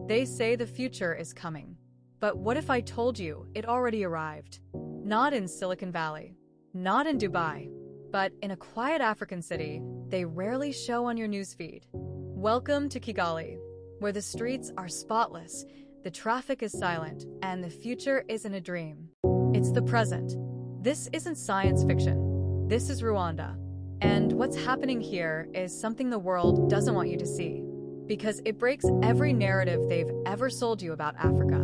They say the future is coming. But what if I told you it already arrived? Not in Silicon Valley, not in Dubai, but in a quiet African city they rarely show on your newsfeed. Welcome to Kigali, where the streets are spotless, the traffic is silent, and the future isn't a dream. It's the present. This isn't science fiction. This is Rwanda. And what's happening here is something the world doesn't want you to see, because it breaks every narrative they've ever sold you about Africa.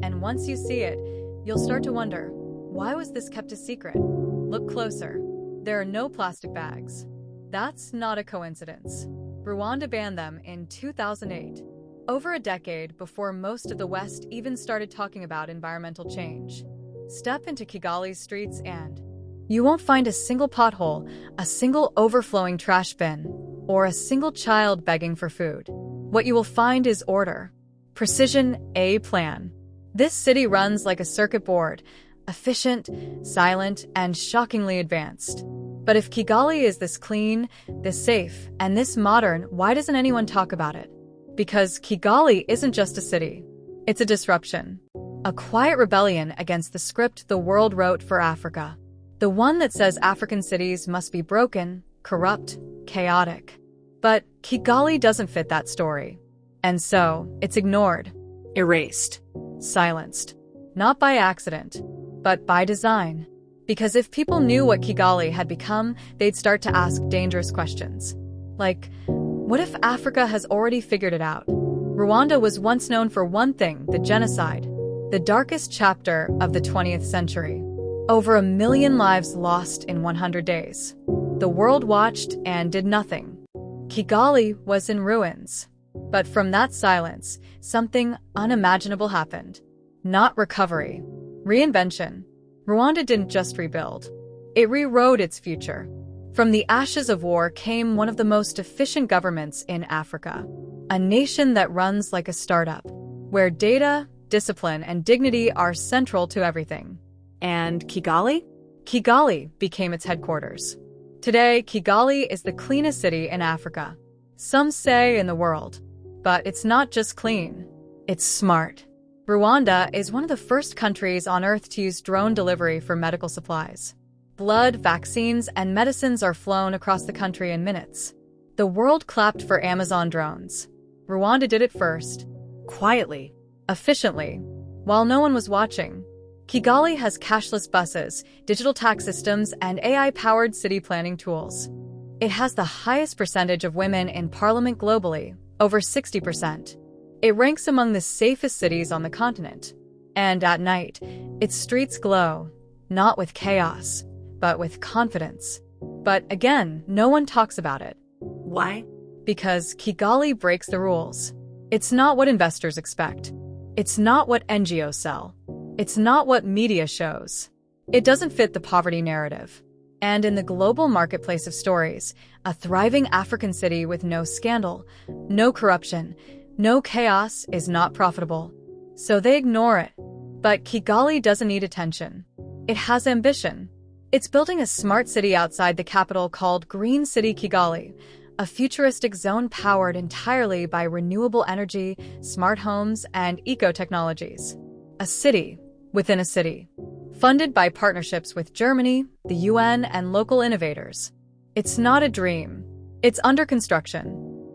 And once you see it, you'll start to wonder, why was this kept a secret? Look closer. There are no plastic bags. That's not a coincidence. Rwanda banned them in 2008, over a decade before most of the West even started talking about environmental change. Step into Kigali's streets and you won't find a single pothole, a single overflowing trash bin, or a single child begging for food. What you will find is order. Precision, a plan. This city runs like a circuit board, efficient, silent, and shockingly advanced. But if Kigali is this clean, this safe, and this modern, why doesn't anyone talk about it? Because Kigali isn't just a city. It's a disruption. A quiet rebellion against the script the world wrote for Africa. The one that says African cities must be broken, corrupt, chaotic. But Kigali doesn't fit that story. And so, it's ignored, erased, silenced. Not by accident, but by design. Because if people knew what Kigali had become, they'd start to ask dangerous questions. Like, what if Africa has already figured it out? Rwanda was once known for one thing, the genocide, the darkest chapter of the 20th century. Over 1 million lives lost in 100 days. The world watched and did nothing. Kigali was in ruins. But from that silence, something unimaginable happened. Not recovery. Reinvention. Rwanda didn't just rebuild. It rewrote its future. From the ashes of war came one of the most efficient governments in Africa. A nation that runs like a startup, where data, discipline, and dignity are central to everything. And Kigali? Kigali became its headquarters. Today, Kigali is the cleanest city in Africa. Some say in the world. But it's not just clean. It's smart. Rwanda is one of the first countries on Earth to use drone delivery for medical supplies. Blood, vaccines, and medicines are flown across the country in minutes. The world clapped for Amazon drones. Rwanda did it first. Quietly. Efficiently. While no one was watching. Kigali has cashless buses, digital tax systems, and AI-powered city planning tools. It has the highest percentage of women in parliament globally, over 60%. It ranks among the safest cities on the continent. And at night, its streets glow, not with chaos, but with confidence. But again, no one talks about it. Why? Because Kigali breaks the rules. It's not what investors expect. It's not what NGOs sell. It's not what media shows. It doesn't fit the poverty narrative. And in the global marketplace of stories, a thriving African city with no scandal, no corruption, no chaos is not profitable. So they ignore it. But Kigali doesn't need attention. It has ambition. It's building a smart city outside the capital called Green City Kigali, a futuristic zone powered entirely by renewable energy, smart homes, and eco-technologies. A city within a city. Funded by partnerships with Germany, the UN, and local innovators. It's not a dream. It's under construction.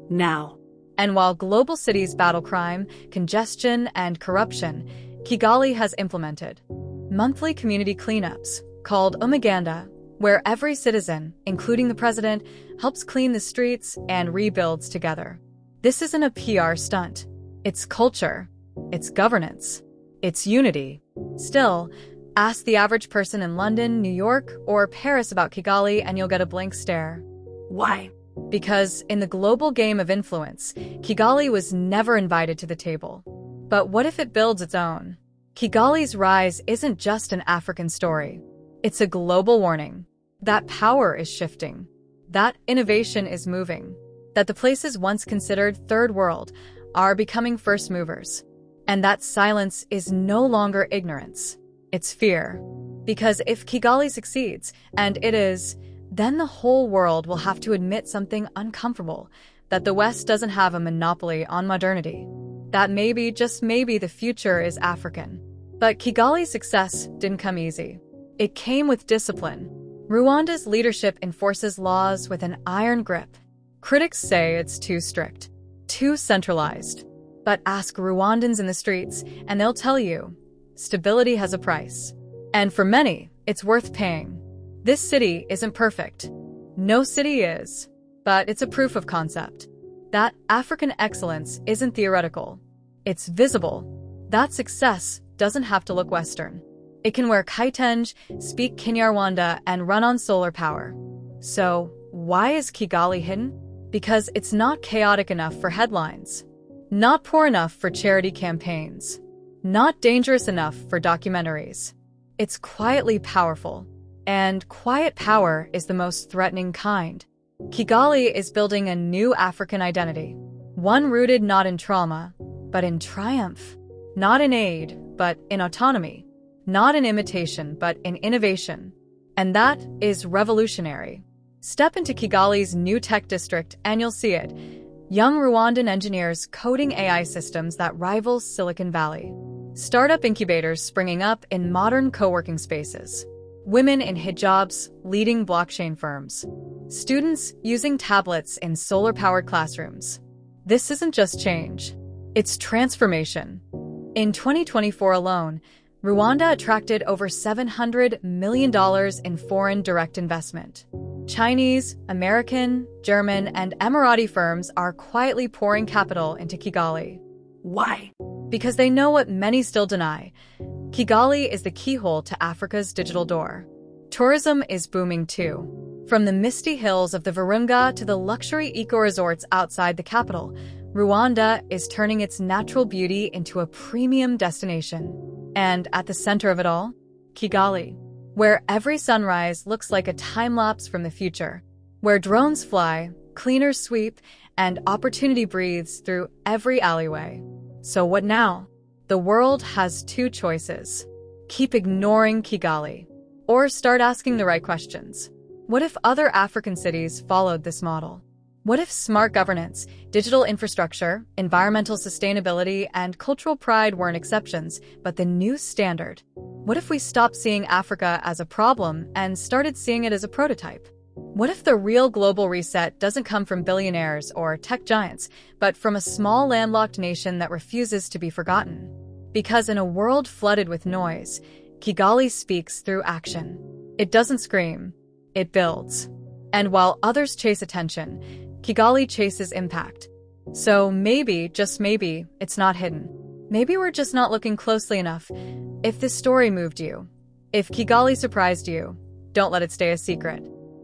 Now. And while global cities battle crime, congestion, and corruption, Kigali has implemented monthly community cleanups, called Umuganda, where every citizen, including the president, helps clean the streets and rebuilds together. This isn't a PR stunt. It's culture. It's governance. It's unity. Still, ask the average person in London, New York, or Paris about Kigali and you'll get a blank stare. Why? Because in the global game of influence, Kigali was never invited to the table. But what if it builds its own? Kigali's rise isn't just an African story. It's a global warning. That power is shifting. That innovation is moving. That the places once considered third world are becoming first movers. And that silence is no longer ignorance. It's fear. Because if Kigali succeeds, and it is, then the whole world will have to admit something uncomfortable. that the West doesn't have a monopoly on modernity, that maybe, just maybe, the future is African. But Kigali's success didn't come easy. It came with discipline. Rwanda's leadership enforces laws with an iron grip. Critics say it's too strict, too centralized. But ask Rwandans in the streets, and they'll tell you, stability has a price. And for many, it's worth paying. This city isn't perfect. No city is. But it's a proof of concept. That African excellence isn't theoretical. It's visible. That success doesn't have to look Western. It can wear kaitenj, speak Kinyarwanda, and run on solar power. So, why is Kigali hidden? Because it's not chaotic enough for headlines. Not poor enough for charity campaigns. Not dangerous enough for documentaries. It's quietly powerful. And quiet power is the most threatening kind. Kigali is building a new African identity. One rooted not in trauma, but in triumph. Not in aid, but in autonomy. Not in imitation, but in innovation. And that is revolutionary. Step into Kigali's new tech district and you'll see it. Young Rwandan engineers coding AI systems that rival Silicon Valley. Startup incubators springing up in modern co-working spaces. Women in hijabs leading blockchain firms. Students using tablets in solar-powered classrooms. This isn't just change. It's transformation. In 2024 alone, Rwanda attracted over $700 million in foreign direct investment. Chinese, American, German, and Emirati firms are quietly pouring capital into Kigali. Why? Because they know what many still deny. Kigali is the keyhole to Africa's digital door. Tourism is booming too. From the misty hills of the Virunga to the luxury eco-resorts outside the capital, Rwanda is turning its natural beauty into a premium destination. And at the center of it all, Kigali, where every sunrise looks like a time-lapse from the future, where drones fly, cleaners sweep, and opportunity breathes through every alleyway. So what now? The world has two choices. Keep ignoring Kigali, or start asking the right questions. What if other African cities followed this model? What if smart governance, digital infrastructure, environmental sustainability, and cultural pride weren't exceptions, but the new standard? What if we stopped seeing Africa as a problem and started seeing it as a prototype? What if the real global reset doesn't come from billionaires or tech giants, but from a small landlocked nation that refuses to be forgotten? Because in a world flooded with noise, Kigali speaks through action. It doesn't scream, it builds. And while others chase attention, Kigali chases impact. So maybe, just maybe, it's not hidden. Maybe we're just not looking closely enough. If this story moved you, if Kigali surprised you, don't let it stay a secret.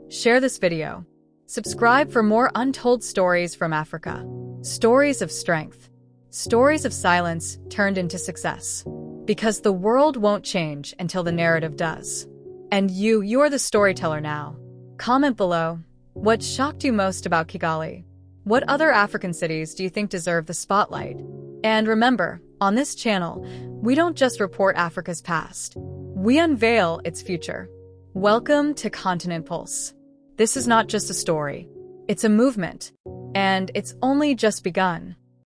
Share this video. Subscribe for more untold stories from Africa. Stories of strength. Stories of silence turned into success. Because the world won't change until the narrative does. And you're the storyteller now. Comment below. What shocked you most about Kigali? What other African cities do you think deserve the spotlight? And remember, on this channel, we don't just report Africa's past. We unveil its future. Welcome to Continent Pulse. This is not just a story. It's a movement. And it's only just begun.